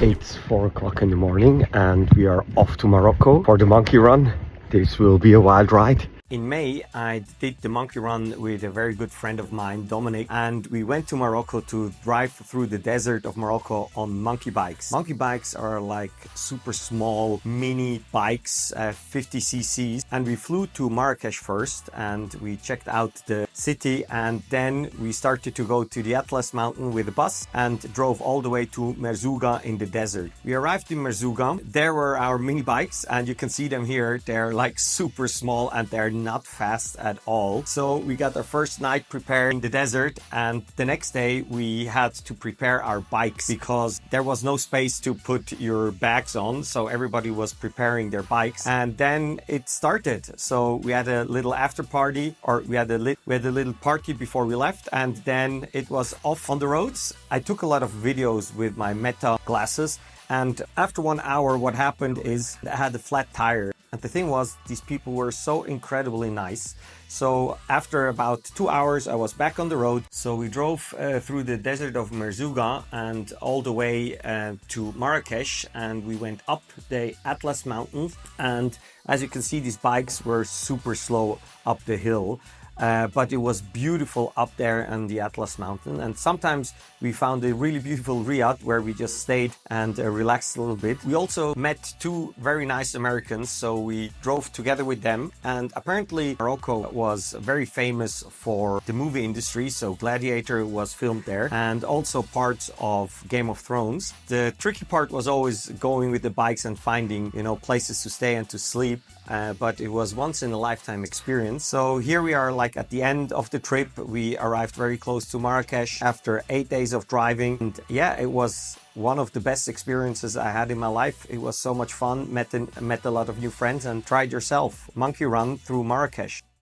It's 4 o'clock in the morning and we are off to Morocco for the monkey run. This will be a wild ride. In May, I did the monkey run with a very good friend of mine, Dominik, and we went to Morocco to drive through the desert of Morocco on monkey bikes. Monkey bikes are like super small mini bikes, 50 cc's, and we flew to Marrakesh first and we checked out the city, and then we started to go to the Atlas mountain with a bus and drove all the way to Merzouga in the desert. We arrived in Merzouga. There were our mini bikes, and you can see them here. They're like super small and they're not fast at all. So we got our first night prepared in the desert, and the next day we had to prepare our bikes because there was no space to put your bags on. So everybody was preparing their bikes, and then it started. So we had a little after party, or we had a little party before we left, and then it was off on the roads. I took a lot of videos with my Meta glasses, and after 1 hour what happened is I had a flat tire. And the thing was, these people were so incredibly nice. So after about 2 hours, I was back on the road. So we drove through the desert of Merzouga and all the way to Marrakesh, and we went up the Atlas mountains. And as you can see, these bikes were super slow up the hill. But it was beautiful up there on the Atlas mountain, and sometimes we found a really beautiful riad where we just stayed and relaxed a little bit. We also met two very nice Americans, so we drove together with them, and apparently Morocco was very famous for the movie industry, so Gladiator was filmed there, and also parts of Game of Thrones. The tricky part was always going with the bikes and finding, places to stay and to sleep, but it was once in a lifetime experience. So here we are, like at the end of the trip. We arrived very close to Marrakesh after 8 days of driving, and yeah, it was one of the best experiences I had in my life. It was so much fun, met a lot of new friends, and tried yourself monkey run through Marrakesh.